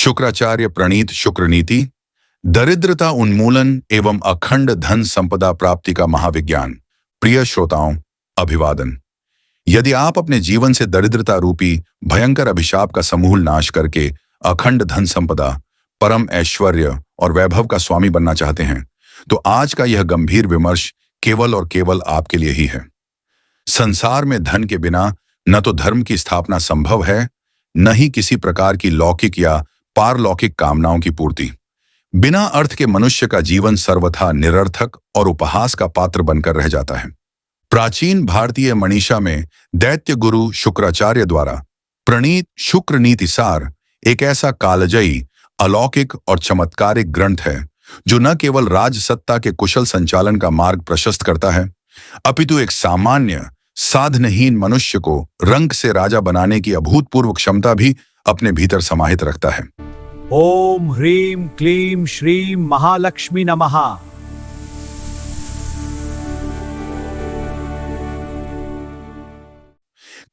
शुक्राचार्य प्रणीत शुक्र नीति, दरिद्रता उन्मूलन एवं अखंड धन संपदा प्राप्ति का महाविज्ञान। प्रिय श्रोताओं, अभिवादन। यदि आप अपने जीवन से दरिद्रता रूपी भयंकर अभिशाप का समूल नाश करके अखंड धन संपदा, परम ऐश्वर्य और वैभव का स्वामी बनना चाहते हैं, तो आज का यह गंभीर विमर्श केवल और केवल आपके लिए ही है। संसार में धन के बिना न तो धर्म की स्थापना संभव है, न ही किसी प्रकार की लौकिक या पारलौकिक कामनाओं की पूर्ति। बिना अर्थ के मनुष्य का जीवन सर्वथा निरर्थक और उपहास का पात्र बनकर रह जाता है। प्राचीन भारतीय मनीषा में दैत्य गुरु शुक्राचार्य द्वारा प्रणीत शुक्र नीति सार एक ऐसा कालजयी, अलौकिक और चमत्कारिक ग्रंथ है जो न केवल राजसत्ता के कुशल संचालन का मार्ग प्रशस्त करता है, अपितु एक सामान्य साधनहीन मनुष्य को रंग से राजा बनाने की अभूतपूर्व क्षमता भी अपने भीतर समाहित रखता है। ओम ह्रीं क्लीं श्रीं महालक्ष्मी नमः।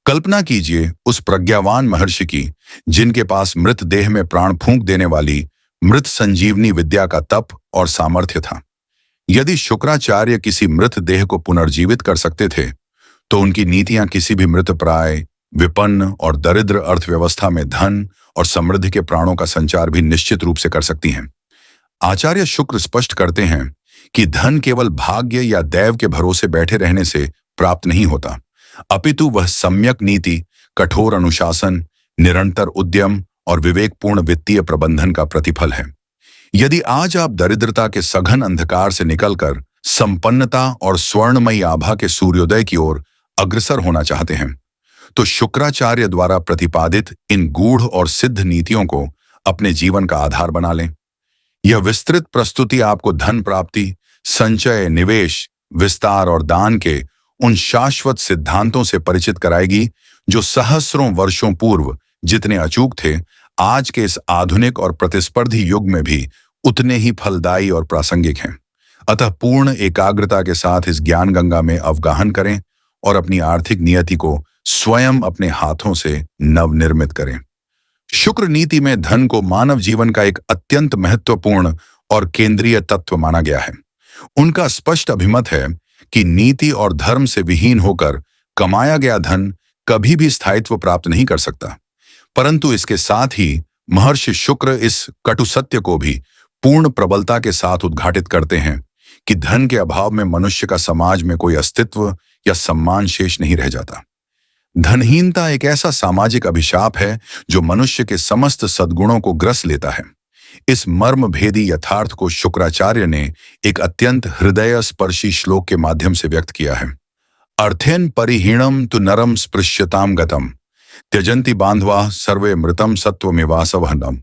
कल्पना कीजिए उस प्रज्ञावान महर्षि की जिनके पास मृत देह में प्राण फूंक देने वाली मृत संजीवनी विद्या का तप और सामर्थ्य था। यदि शुक्राचार्य किसी मृत देह को पुनर्जीवित कर सकते थे, तो उनकी नीतियां किसी भी मृतप्राय, विपन्न और दरिद्र अर्थव्यवस्था में धन और समृद्धि के प्राणों का संचार भी निश्चित रूप से कर सकती हैं। आचार्य शुक्र स्पष्ट करते हैं कि धन केवल भाग्य या दैव के भरोसे बैठे रहने से प्राप्त नहीं होता, अपितु वह सम्यक नीति, कठोर अनुशासन, निरंतर उद्यम और विवेकपूर्ण वित्तीय प्रबंधन का प्रतिफल है। यदि आज आप दरिद्रता के सघन अंधकार से निकलकर संपन्नता और स्वर्णमयी आभा के सूर्योदय की ओर अग्रसर होना चाहते हैं, तो शुक्राचार्य द्वारा प्रतिपादित इन गूढ़ और सिद्ध नीतियों को अपने जीवन का आधार बना लें। यह विस्तृत प्रस्तुति आपको धन प्राप्ति, संचय, निवेश, विस्तार और दान के उन शाश्वत सिद्धांतों से परिचित कराएगी जो सहस्रों वर्षों पूर्व जितने अचूक थे, आज के इस आधुनिक और प्रतिस्पर्धी युग में भी उतने ही फलदायी और प्रासंगिक हैं। अतः पूर्ण एकाग्रता के साथ इस ज्ञान गंगा में अवगाहन करें और अपनी आर्थिक नियति को स्वयं अपने हाथों से नवनिर्मित करें। शुक्र नीति में धन को मानव जीवन का एक अत्यंत महत्वपूर्ण और केंद्रीय तत्व माना गया है। उनका स्पष्ट अभिमत है कि नीति और धर्म से विहीन होकर कमाया गया धन कभी भी स्थायित्व प्राप्त नहीं कर सकता, परंतु इसके साथ ही महर्षि शुक्र इस कटु सत्य को भी पूर्ण प्रबलता के साथ उद्घाटित करते हैं कि धन के अभाव में मनुष्य का समाज में कोई अस्तित्व या सम्मान शेष नहीं रह जाता। धनहीनता एक ऐसा सामाजिक अभिशाप है जो मनुष्य के समस्त सद्गुणों को ग्रस लेता है। इस मर्मभेदी यथार्थ को शुक्राचार्य ने एक अत्यंत हृदय स्पर्शी श्लोक के माध्यम से व्यक्त किया है। अर्थेन परिहीणम तु नरम स्पृश्यताम गतम त्यजंती बांधवा सर्वे मृतम सत्वमेवासवहनम।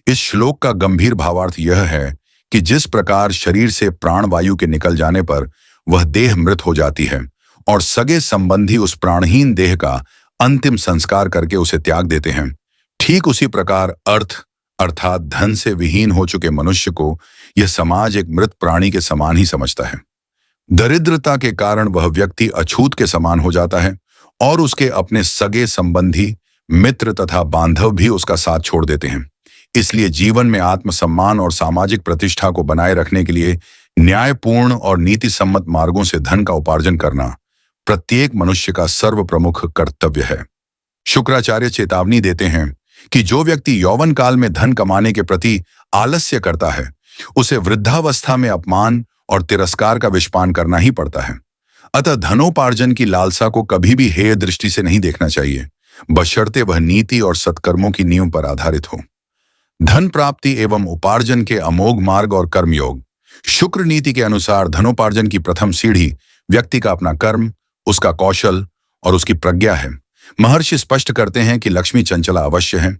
इस श्लोक का गंभीर भावार्थ यह है कि जिस प्रकार शरीर से प्राणवायु के निकल जाने पर वह देह मृत हो जाती है और सगे संबंधी उस प्राणहीन देह का अंतिम संस्कार करके उसे त्याग देते हैं, ठीक उसी प्रकार अर्थात धन से विहीन हो चुके मनुष्य को यह समाज एक मृत प्राणी के समान ही समझता है। दरिद्रता के कारण वह व्यक्ति अछूत के समान हो जाता है और उसके अपने सगे संबंधी, मित्र तथा बांधव भी उसका साथ छोड़ देते हैं। इसलिए जीवन में आत्मसम्मान और सामाजिक प्रतिष्ठा को बनाए रखने के लिए न्यायपूर्ण और नीति सम्मत मार्गों से धन का उपार्जन करना प्रत्येक मनुष्य का सर्वप्रमुख कर्तव्य है। शुक्राचार्य चेतावनी देते हैं कि जो व्यक्ति यौवन काल में धन कमाने के प्रति आलस्य करता है, उसे वृद्धावस्था में अपमान और तिरस्कार का विषपान करना ही पड़ता है। अतः धनोपार्जन की लालसा को कभी भी हेय दृष्टि से नहीं देखना चाहिए, बशर्ते वह नीति और सत्कर्मों की नींव पर आधारित हो। धन प्राप्ति एवं उपार्जन के अमोघ मार्ग और कर्मयोग। शुक्र नीति के अनुसार धनोपार्जन की प्रथम सीढ़ी व्यक्ति का अपना कर्म, उसका कौशल और उसकी प्रज्ञा है। महर्षि स्पष्ट करते हैं कि लक्ष्मी चंचला अवश्य है,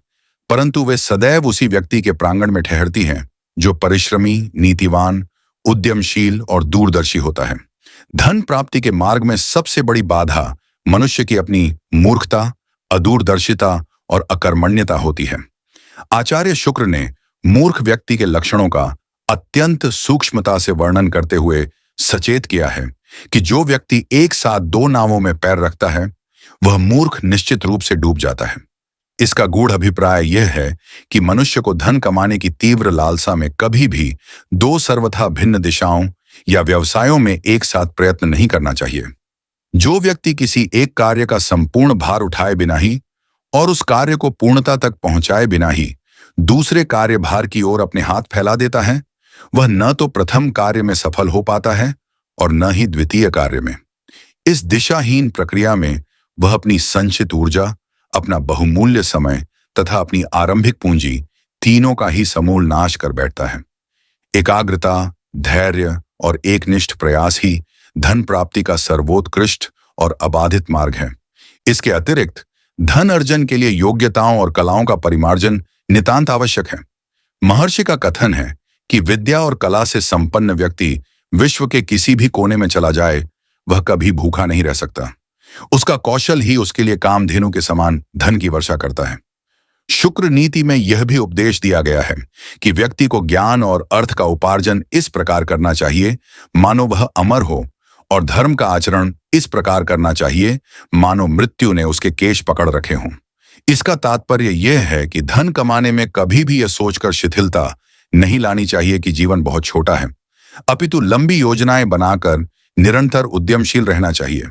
परंतु वे सदैव उसी व्यक्ति के प्रांगण में ठहरती हैं जो परिश्रमी, नीतिवान, उद्यमशील और दूरदर्शी होता है। धन प्राप्ति के मार्ग में सबसे बड़ी बाधा मनुष्य की अपनी मूर्खता, अदूरदर्शिता और अकर्मण्यता होती है। आचार्य शुक्र ने मूर्ख व्यक्ति के लक्षणों का अत्यंत सूक्ष्मता से वर्णन करते हुए सचेत किया है कि जो व्यक्ति एक साथ दो नावों में पैर रखता है, वह मूर्ख निश्चित रूप से डूब जाता है। इसका गूढ़ अभिप्राय यह है कि मनुष्य को धन कमाने की तीव्र लालसा में कभी भी दो सर्वथा भिन्न दिशाओं या व्यवसायों में एक साथ प्रयत्न नहीं करना चाहिए। जो व्यक्ति किसी एक कार्य का संपूर्ण भार उठाए बिना ही और उस कार्य को पूर्णता तक पहुंचाए बिना ही दूसरे कार्यभार की ओर अपने हाथ फैला देता है, वह न तो प्रथम कार्य में सफल हो पाता है और न ही द्वितीय कार्य में। इस दिशाहीन प्रक्रिया में वह अपनी संचित ऊर्जा, अपना बहुमूल्य समय तथा अपनी आरंभिक पूंजी तीनों का ही समूल नाश कर बैठता है। एकाग्रता, धैर्य और एकनिष्ठ प्रयास ही धन प्राप्ति का सर्वोत्कृष्ट और अबाधित मार्ग है। इसके अतिरिक्त धन अर्जन के लिए योग्यताओं और कलाओं का परिमार्जन नितांत आवश्यक है। महर्षि का कथन है कि विद्या और कला से संपन्न व्यक्ति विश्व के किसी भी कोने में चला जाए, वह कभी भूखा नहीं रह सकता। उसका कौशल ही उसके लिए कामधेनु के समान धन की वर्षा करता है। शुक्र नीति में यह भी उपदेश दिया गया है कि व्यक्ति को ज्ञान और अर्थ का उपार्जन इस प्रकार करना चाहिए मानो वह अमर हो, और धर्म का आचरण इस प्रकार करना चाहिए मानो मृत्यु ने उसके केश पकड़ रखे हों। इसका तात्पर्य यह है कि धन कमाने में कभी भी यह सोचकर शिथिलता नहीं लानी चाहिए कि जीवन बहुत छोटा है, अपितु लंबी योजनाएं बनाकर निरंतर उद्यमशील रहना चाहिए।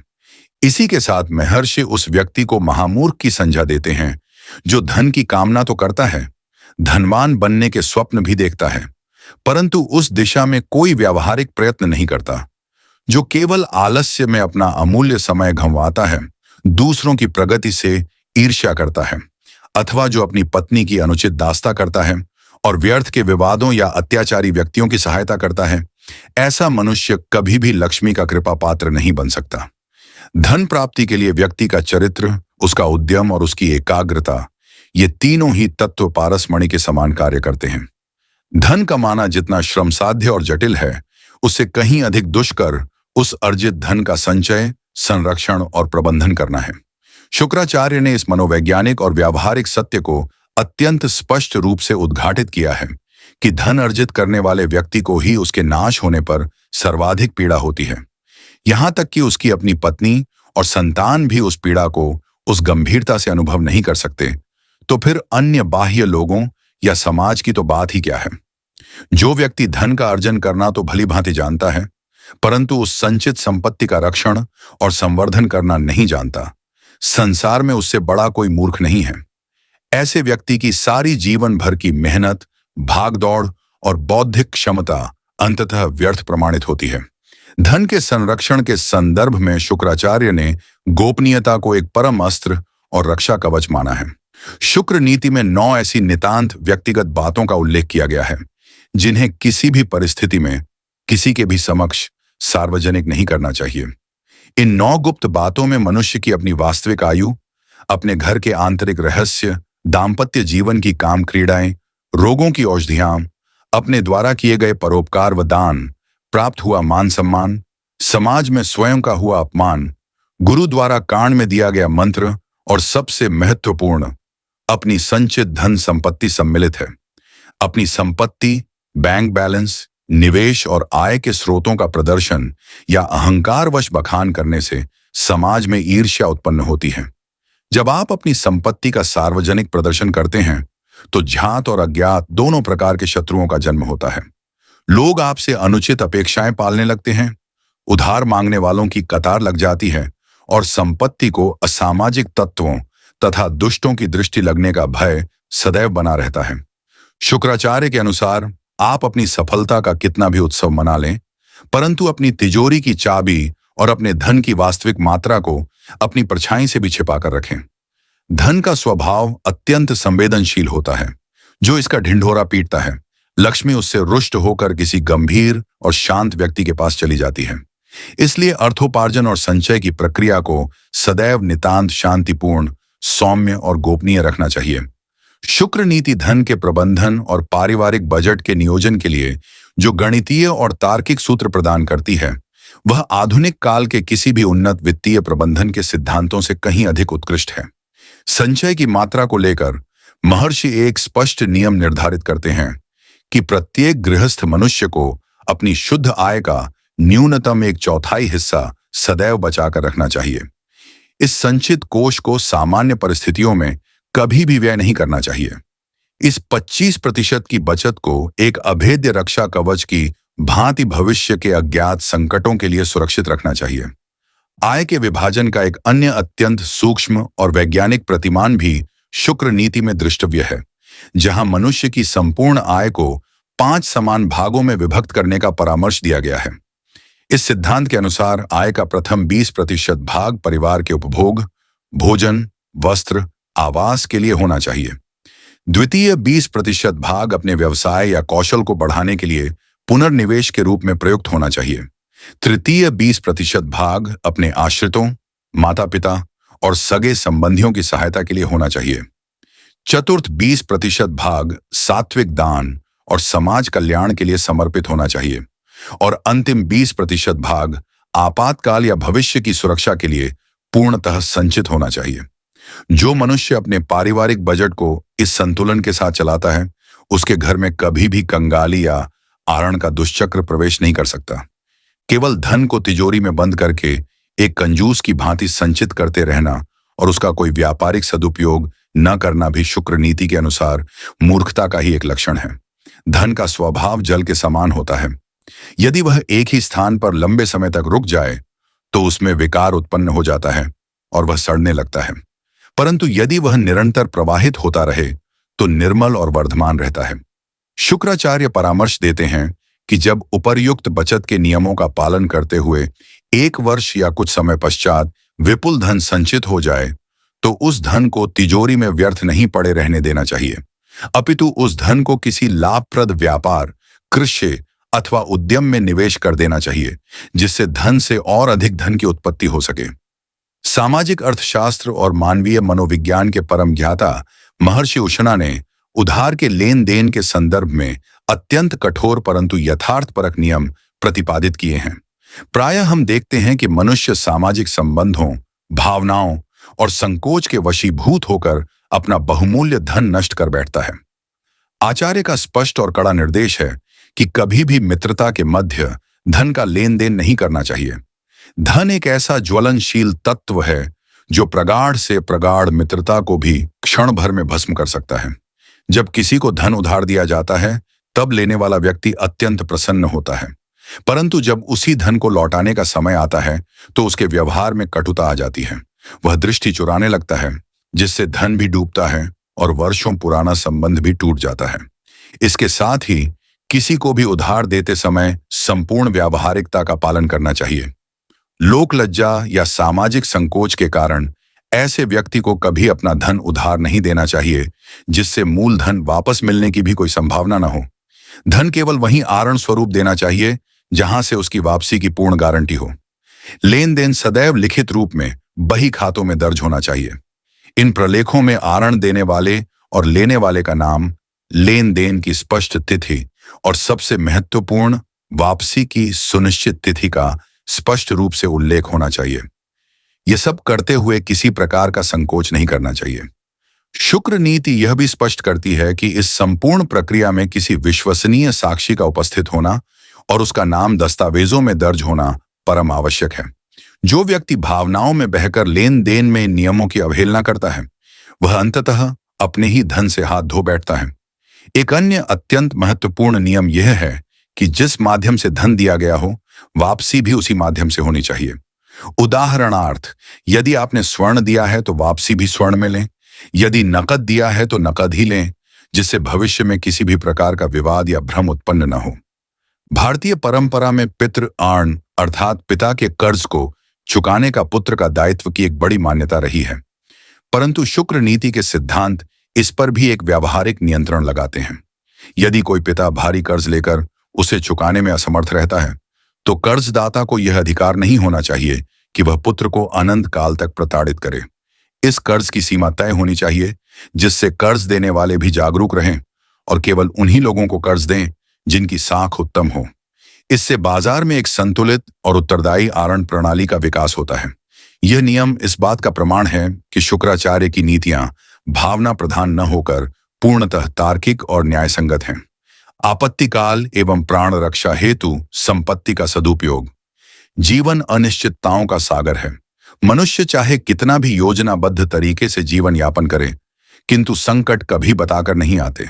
इसी के साथ महर्षि उस व्यक्ति को महामूर्ख की संज्ञा देते हैं जो धन की कामना तो करता है, धनवान बनने के स्वप्न भी देखता है, परंतु उस दिशा में कोई व्यावहारिक प्रयत्न नहीं करता, जो केवल आलस्य में अपना अमूल्य समय गंवाता है, दूसरों की प्रगति से ईर्ष्या करता है, अथवा जो अपनी पत्नी की अनुचित दास्ता करता है और व्यर्थ के विवादों या अत्याचारी व्यक्तियों की सहायता करता है। ऐसा मनुष्य कभी भी लक्ष्मी का कृपा पात्र नहीं बन सकता। धन प्राप्ति के लिए व्यक्ति का चरित्र, उसका उद्यम और उसकी एकाग्रता, ये तीनों ही तत्व पारसमणि के समान कार्य करते हैं। धन कमाना जितना श्रम साध्य और जटिल है, उससे कहीं अधिक दुष्कर उस अर्जित धन का संचय, संरक्षण और प्रबंधन करना है। शुक्राचार्य ने इस मनोवैज्ञानिक और व्यावहारिक सत्य को अत्यंत स्पष्ट रूप से उद्घाटित किया है कि धन अर्जित करने वाले व्यक्ति को ही उसके नाश होने पर सर्वाधिक पीड़ा होती है। यहां तक कि उसकी अपनी पत्नी और संतान भी उस पीड़ा को उस गंभीरता से अनुभव नहीं कर सकते, तो फिर अन्य बाह्य लोगों या समाज की तो बात ही क्या है। जो व्यक्ति धन का अर्जन करना तो भली भांति जानता है, परंतु उस संचित संपत्ति का रक्षण और संवर्धन करना नहीं जानता, संसार में उससे बड़ा कोई मूर्ख नहीं है। ऐसे व्यक्ति की सारी जीवन भर की मेहनत, भागदौड़ और बौद्धिक क्षमता अंततः व्यर्थ प्रमाणित होती है। धन के संरक्षण के संदर्भ में शुक्राचार्य ने गोपनीयता को एक परम अस्त्र और रक्षा कवच माना है। शुक्र नीति में 9 ऐसी नितांत व्यक्तिगत बातों का उल्लेख किया गया है जिन्हें किसी भी परिस्थिति में किसी के भी समक्ष सार्वजनिक नहीं करना चाहिए। इन 9 गुप्त बातों में मनुष्य की अपनी वास्तविक आयु, अपने घर के आंतरिक रहस्य, दाम्पत्य जीवन की काम क्रीड़ाएं, रोगों की औषधियां, अपने द्वारा किए गए परोपकार व दान, प्राप्त हुआ मान सम्मान, समाज में स्वयं का हुआ अपमान, गुरु द्वारा कान में दिया गया मंत्र और सबसे महत्वपूर्ण अपनी संचित धन संपत्ति सम्मिलित है। अपनी संपत्ति, बैंक बैलेंस, निवेश और आय के स्रोतों का प्रदर्शन या अहंकारवश बखान करने से समाज में ईर्ष्या उत्पन्न होती है। जब आप अपनी संपत्ति का सार्वजनिक प्रदर्शन करते हैं तो ज्ञात और अज्ञात दोनों प्रकार के शत्रुओं का जन्म होता है। लोग आपसे अनुचित अपेक्षाएं पालने लगते हैं, उधार मांगने वालों की कतार लग जाती है और संपत्ति को असामाजिक तत्वों तथा दुष्टों की दृष्टि लगने का भय सदैव बना रहता है। शुक्राचार्य के अनुसार आप अपनी सफलता का कितना भी उत्सव मना लें, परंतु अपनी तिजोरी की चाबी और अपने धन की वास्तविक मात्रा को अपनी परछाई से भी छिपा कर रखें। धन का स्वभाव अत्यंत संवेदनशील होता है। जो इसका ढिंढोरा पीटता है, लक्ष्मी उससे रुष्ट होकर किसी गंभीर और शांत व्यक्ति के पास चली जाती है। इसलिए अर्थोपार्जन और संचय की प्रक्रिया को सदैव नितांत शांतिपूर्ण, सौम्य और गोपनीय रखना चाहिए। शुक्र नीति धन के प्रबंधन और पारिवारिक बजट के नियोजन के लिए जो गणितीय और तार्किक सूत्र प्रदान करती है, वह आधुनिक काल के किसी भी उन्नत वित्तीय प्रबंधन के सिद्धांतों से कहीं अधिक उत्कृष्ट है। संचय की मात्रा को लेकर महर्षि एक स्पष्ट नियम निर्धारित करते हैं कि प्रत्येक गृहस्थ मनुष्य को अपनी शुद्ध आय का न्यूनतम 1/4 हिस्सा सदैव बचाकर रखना चाहिए। इस संचित कोष को सामान्य परिस्थितियों में कभी भी व्यय नहीं करना चाहिए। इस 25% की बचत को एक अभेद्य रक्षा कवच की भांति भविष्य के अज्ञात संकटों के लिए सुरक्षित रखना चाहिए। आय के विभाजन का एक अन्य अत्यंत सूक्ष्म और वैज्ञानिक प्रतिमान भी शुक्र नीति में दृष्टव्य है, जहां मनुष्य की संपूर्ण आय को 5 समान भागों में विभक्त करने का परामर्श दिया गया है। इस सिद्धांत के अनुसार आय का प्रथम 20% भाग परिवार के उपभोग, भोजन, वस्त्र, आवास के लिए होना चाहिए। द्वितीय 20% भाग अपने व्यवसाय या कौशल को बढ़ाने के लिए पुनर्निवेश के रूप में प्रयुक्त होना चाहिए। तृतीय 20% भाग अपने आश्रितों, माता पिता और सगे संबंधियों की सहायता के लिए होना चाहिए। चतुर्थ 20% भाग सात्विक दान और समाज कल्याण के लिए समर्पित होना चाहिए और अंतिम 20% भाग आपातकाल या भविष्य की सुरक्षा के लिए पूर्णतः संचित होना चाहिए। जो मनुष्य अपने पारिवारिक बजट को इस संतुलन के साथ चलाता है, उसके घर में कभी भी कंगाली या आरण का दुष्चक्र प्रवेश नहीं कर सकता। केवल धन को तिजोरी में बंद करके एक कंजूस की भांति संचित करते रहना और उसका कोई व्यापारिक सदुपयोग न करना भी शुक्र नीति के अनुसार मूर्खता का ही एक लक्षण है। धन का स्वभाव जल के समान होता है। यदि वह एक ही स्थान पर लंबे समय तक रुक जाए तो उसमें विकार उत्पन्न हो जाता है और वह सड़ने लगता है, परंतु यदि वह निरंतर प्रवाहित होता रहे तो निर्मल और वर्धमान रहता है। शुक्राचार्य परामर्श देते हैं कि जब उपर्युक्त बचत के नियमों का पालन करते हुए 1 वर्ष या कुछ समय पश्चात विपुल धन संचित हो जाए तो उस धन को तिजोरी में व्यर्थ नहीं पड़े रहने देना चाहिए, अपितु उस धन को किसी लाभप्रद व्यापार, कृषि अथवा उद्यम में निवेश कर देना चाहिए, जिससे धन से और अधिक धन की उत्पत्ति हो सके। सामाजिक अर्थशास्त्र और मानवीय मनोविज्ञान के परम ज्ञाता महर्षि उशना ने उधार के लेन देन के संदर्भ में अत्यंत कठोर परंतु यथार्थपरक नियम प्रतिपादित किए हैं। प्रायः हम देखते हैं कि मनुष्य सामाजिक संबंधों, भावनाओं और संकोच के वशीभूत होकर अपना बहुमूल्य धन नष्ट कर बैठता है। आचार्य का स्पष्ट और कड़ा निर्देश है कि कभी भी मित्रता के मध्य धन का लेन देन नहीं करना चाहिए। धन एक ऐसा ज्वलनशील तत्व है जो प्रगाढ़ से प्रगाढ़ मित्रता को भी क्षण भर में भस्म कर सकता है। जब किसी को धन उधार दिया जाता है तब लेने वाला व्यक्ति अत्यंत प्रसन्न होता है, परंतु जब उसी धन को लौटाने का समय आता है तो उसके व्यवहार में कटुता आ जाती है। वह दृष्टि चुराने लगता है, जिससे धन भी डूबता है और वर्षों पुराना संबंध भी टूट जाता है। इसके साथ ही किसी को भी उधार देते समय संपूर्ण व्यावहारिकता का पालन करना चाहिए। लोक लज्जा या सामाजिक संकोच के कारण ऐसे व्यक्ति को कभी अपना धन उधार नहीं देना चाहिए, जिससे मूल धन वापस मिलने की भी कोई संभावना न हो। धन केवल वहीं आरण स्वरूप देना चाहिए जहां से उसकी वापसी की पूर्ण गारंटी हो। लेन देन सदैव लिखित रूप में बही खातों में दर्ज होना चाहिए। इन प्रलेखों में आरण देने वाले और लेने वाले का नाम, लेन देन की स्पष्ट तिथि और सबसे महत्वपूर्ण वापसी की सुनिश्चित तिथि का स्पष्ट रूप से उल्लेख होना चाहिए। यह सब करते हुए किसी प्रकार का संकोच नहीं करना चाहिए। शुक्र नीति यह भी स्पष्ट करती है कि इस संपूर्ण प्रक्रिया में किसी विश्वसनीय साक्षी का उपस्थित होना और उसका नाम दस्तावेजों में दर्ज होना परम आवश्यक है। जो व्यक्ति भावनाओं में बहकर लेन देन में नियमों की अवहेलना करता है, वह अंततः अपने ही धन से हाथ धो बैठता है। एक अन्य अत्यंत महत्वपूर्ण नियम यह है कि जिस माध्यम से धन दिया गया हो, वापसी भी उसी माध्यम से होनी चाहिए। उदाहरणार्थ, यदि आपने स्वर्ण दिया है तो वापसी भी स्वर्ण में लें। यदि नकद दिया है तो नकद ही लें, जिससे भविष्य में किसी भी प्रकार का विवाद या भ्रम उत्पन्न न हो। भारतीय परंपरा में पितृ आर्ण अर्थात पिता के कर्ज को चुकाने का पुत्र का दायित्व की एक बड़ी मान्यता रही है, परंतु शुक्र नीति के सिद्धांत इस पर भी एक व्यावहारिक नियंत्रण लगाते हैं। यदि कोई पिता भारी कर्ज लेकर उसे चुकाने में असमर्थ रहता है तो कर्जदाता को यह अधिकार नहीं होना चाहिए कि वह पुत्र को अनंत काल तक प्रताड़ित करे। इस कर्ज की सीमा तय होनी चाहिए, जिससे कर्ज देने वाले भी जागरूक रहें और केवल उन्हीं लोगों को कर्ज दें जिनकी साख उत्तम हो। इससे बाजार में एक संतुलित और उत्तरदायी आरण प्रणाली का विकास होता है। यह नियम इस बात का प्रमाण है कि शुक्राचार्य की नीतियां भावना प्रधान न होकर पूर्णतः तार्किक और न्यायसंगत हैं। आपत्तिकाल एवं प्राण रक्षा हेतु संपत्ति का सदुपयोग। जीवन अनिश्चितताओं का सागर है। मनुष्य चाहे कितना भी योजनाबद्ध तरीके से जीवन यापन करे, किंतु संकट कभी बताकर नहीं आते।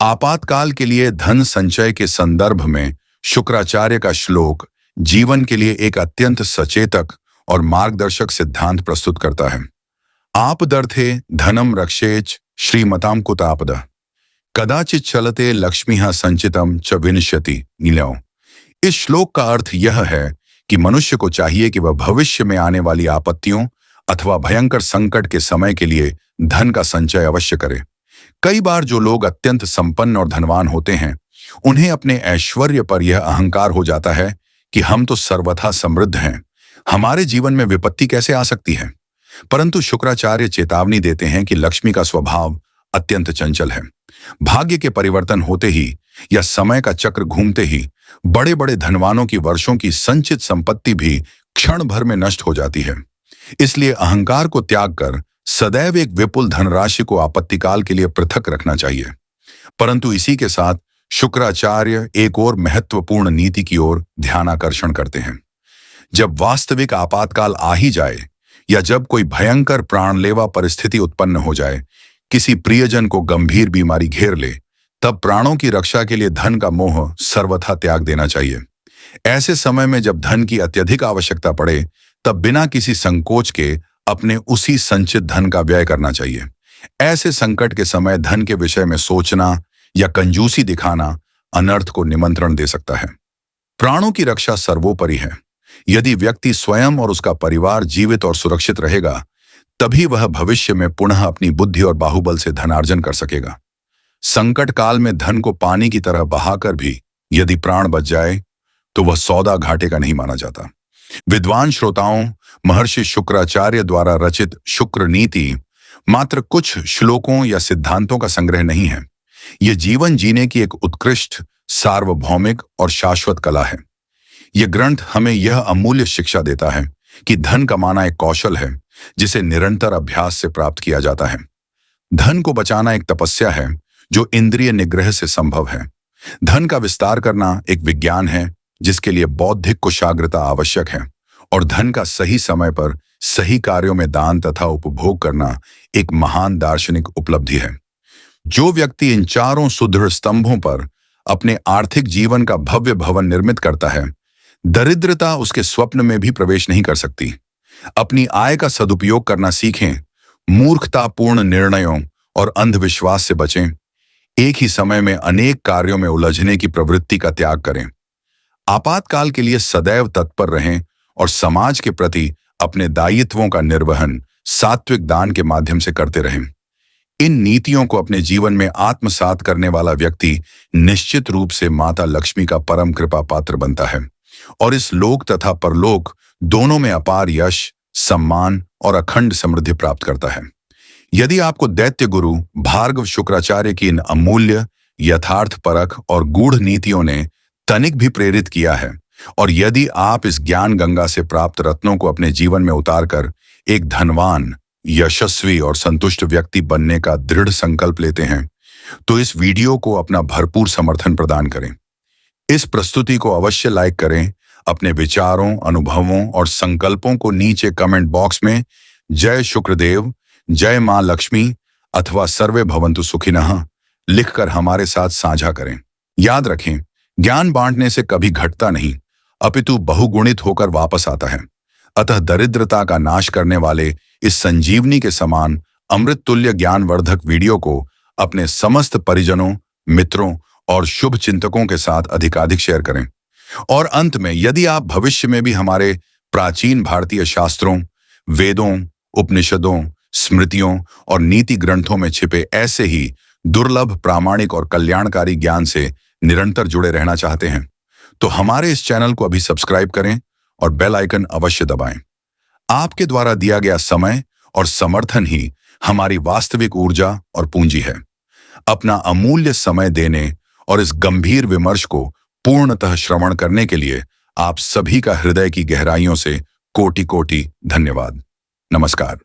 आपातकाल के लिए धन संचय के संदर्भ में शुक्राचार्य का श्लोक जीवन के लिए एक अत्यंत सचेतक और मार्गदर्शक सिद्धांत प्रस्तुत करता है। आपदर्थे धनम रक्षेच श्रीमताम कुतापद कदाचित चलते लक्ष्मीहा संचितम च विनश्यति नीलौ। इस श्लोक का अर्थ यह है कि मनुष्य को चाहिए कि वह भविष्य में आने वाली आपत्तियों अथवा भयंकर संकट के समय के लिए धन का संचय अवश्य करे। कई बार जो लोग अत्यंत संपन्न और धनवान होते हैं, उन्हें अपने ऐश्वर्य पर यह अहंकार हो जाता है कि हम तो सर्वथा समृद्ध हैं, हमारे जीवन में विपत्ति कैसे आ सकती है। परंतु शुक्राचार्य चेतावनी देते हैं कि लक्ष्मी का स्वभाव अत्यंत चंचल है। भाग्य के परिवर्तन होते ही या समय का चक्र घूमते ही बड़े बड़े धनवानों की वर्षों की संचित संपत्ति भी क्षण भर में नष्ट हो जाती है। इसलिए अहंकार को त्याग कर सदैव एक विपुल धनराशि को आपत्तिकाल के लिए पृथक रखना चाहिए। परंतु इसी के साथ शुक्राचार्य एक और महत्वपूर्ण नीति की ओर ध्यानाकर्षण करते हैं। जब वास्तविक आपातकाल आ ही जाए या जब कोई भयंकर प्राणलेवा परिस्थिति उत्पन्न हो जाए, किसी प्रियजन को गंभीर बीमारी घेर ले, तब प्राणों की रक्षा के लिए धन का मोह सर्वथा त्याग देना चाहिए। ऐसे समय में जब धन की अत्यधिक आवश्यकता पड़े, तब बिना किसी संकोच के अपने उसी संचित धन का व्यय करना चाहिए। ऐसे संकट के समय धन के विषय में सोचना या कंजूसी दिखाना अनर्थ को निमंत्रण दे सकता है। प्राणों की रक्षा सर्वोपरि है। यदि व्यक्ति स्वयं और उसका परिवार जीवित और सुरक्षित रहेगा, तभी वह भविष्य में पुनः अपनी बुद्धि और बाहुबल से धनार्जन कर सकेगा। संकट काल में धन को पानी की तरह बहाकर भी यदि प्राण बच जाए, तो वह सौदा घाटे का नहीं माना जाता। विद्वान श्रोताओं, महर्षि शुक्राचार्य द्वारा रचित शुक्र नीति मात्र कुछ श्लोकों या सिद्धांतों का संग्रह नहीं है। यह जीवन जीने की एक उत्कृष्ट, सार्वभौमिक और शाश्वत कला है। यह ग्रंथ हमें यह अमूल्य शिक्षा देता है कि धन कमाना एक कौशल है जिसे निरंतर अभ्यास से प्राप्त किया जाता है। धन को बचाना एक तपस्या है जो इंद्रिय निग्रह से संभव है। धन का विस्तार करना एक विज्ञान है जिसके लिए बौद्धिक कुशाग्रता आवश्यक है, और धन का सही समय पर सही कार्यों में दान तथा उपभोग करना एक महान दार्शनिक उपलब्धि है। जो व्यक्ति इन चारों सुदृढ़ स्तंभों पर अपने आर्थिक जीवन का भव्य भवन निर्मित करता है, दरिद्रता उसके स्वप्न में भी प्रवेश नहीं कर सकती। अपनी आय का सदुपयोग करना सीखें, मूर्खतापूर्ण निर्णयों और अंधविश्वास से बचें, एक ही समय में अनेक कार्यों में उलझने की प्रवृत्ति का त्याग करें। आपातकाल के लिए सदैव तत्पर रहें और समाज के प्रति अपने दायित्वों का निर्वहन सात्विक दान के माध्यम से करते रहें। इन नीतियों को अपने जीवन में आत्मसात करने वाला व्यक्ति निश्चित रूप से माता लक्ष्मी का परम कृपा पात्र बनता है और इस लोक तथा परलोक दोनों में अपार यश, सम्मान और अखंड समृद्धि प्राप्त करता है। यदि आपको दैत्य गुरु भार्गव शुक्राचार्य की इन अमूल्य, यथार्थपरक और गूढ़ नीतियों ने तनिक भी प्रेरित किया है, और यदि आप इस ज्ञान गंगा से प्राप्त रत्नों को अपने जीवन में उतारकर एक धनवान, यशस्वी और संतुष्ट व्यक्ति बनने का दृढ़ संकल्प लेते हैं, तो इस वीडियो को अपना भरपूर समर्थन प्रदान करें। इस प्रस्तुति को अवश्य लाइक करें। अपने विचारों, अनुभवों और संकल्पों को नीचे कमेंट बॉक्स में जय शुक्रदेव, जय मां लक्ष्मी अथवा सर्वे भवन्तु सुखिनः लिखकर हमारे साथ साझा करें। याद रखें, ज्ञान बांटने से कभी घटता नहीं, अपितु बहुगुणित होकर वापस आता है। अतः दरिद्रता का नाश करने वाले इस संजीवनी के समान अमृत तुल्य ज्ञानवर्धक वीडियो को अपने समस्त परिजनों, मित्रों और शुभ चिंतकों के साथ अधिकाधिक शेयर करें। और अंत में, यदि आप भविष्य में भी हमारे प्राचीन भारतीय शास्त्रों, वेदों, उपनिषदों, स्मृतियों और नीति ग्रंथों में छिपे ऐसे ही दुर्लभ, प्रामाणिक और कल्याणकारी ज्ञान से निरंतर जुड़े रहना चाहते हैं, तो हमारे इस चैनल को अभी सब्सक्राइब करें और बेल आइकन अवश्य दबाएं। आपके द्वारा दिया गया समय और समर्थन ही हमारी वास्तविक ऊर्जा और पूंजी है। अपना अमूल्य समय देने और इस गंभीर विमर्श को पूर्णतः श्रवण करने के लिए आप सभी का हृदय की गहराइयों से कोटि कोटि धन्यवाद। नमस्कार।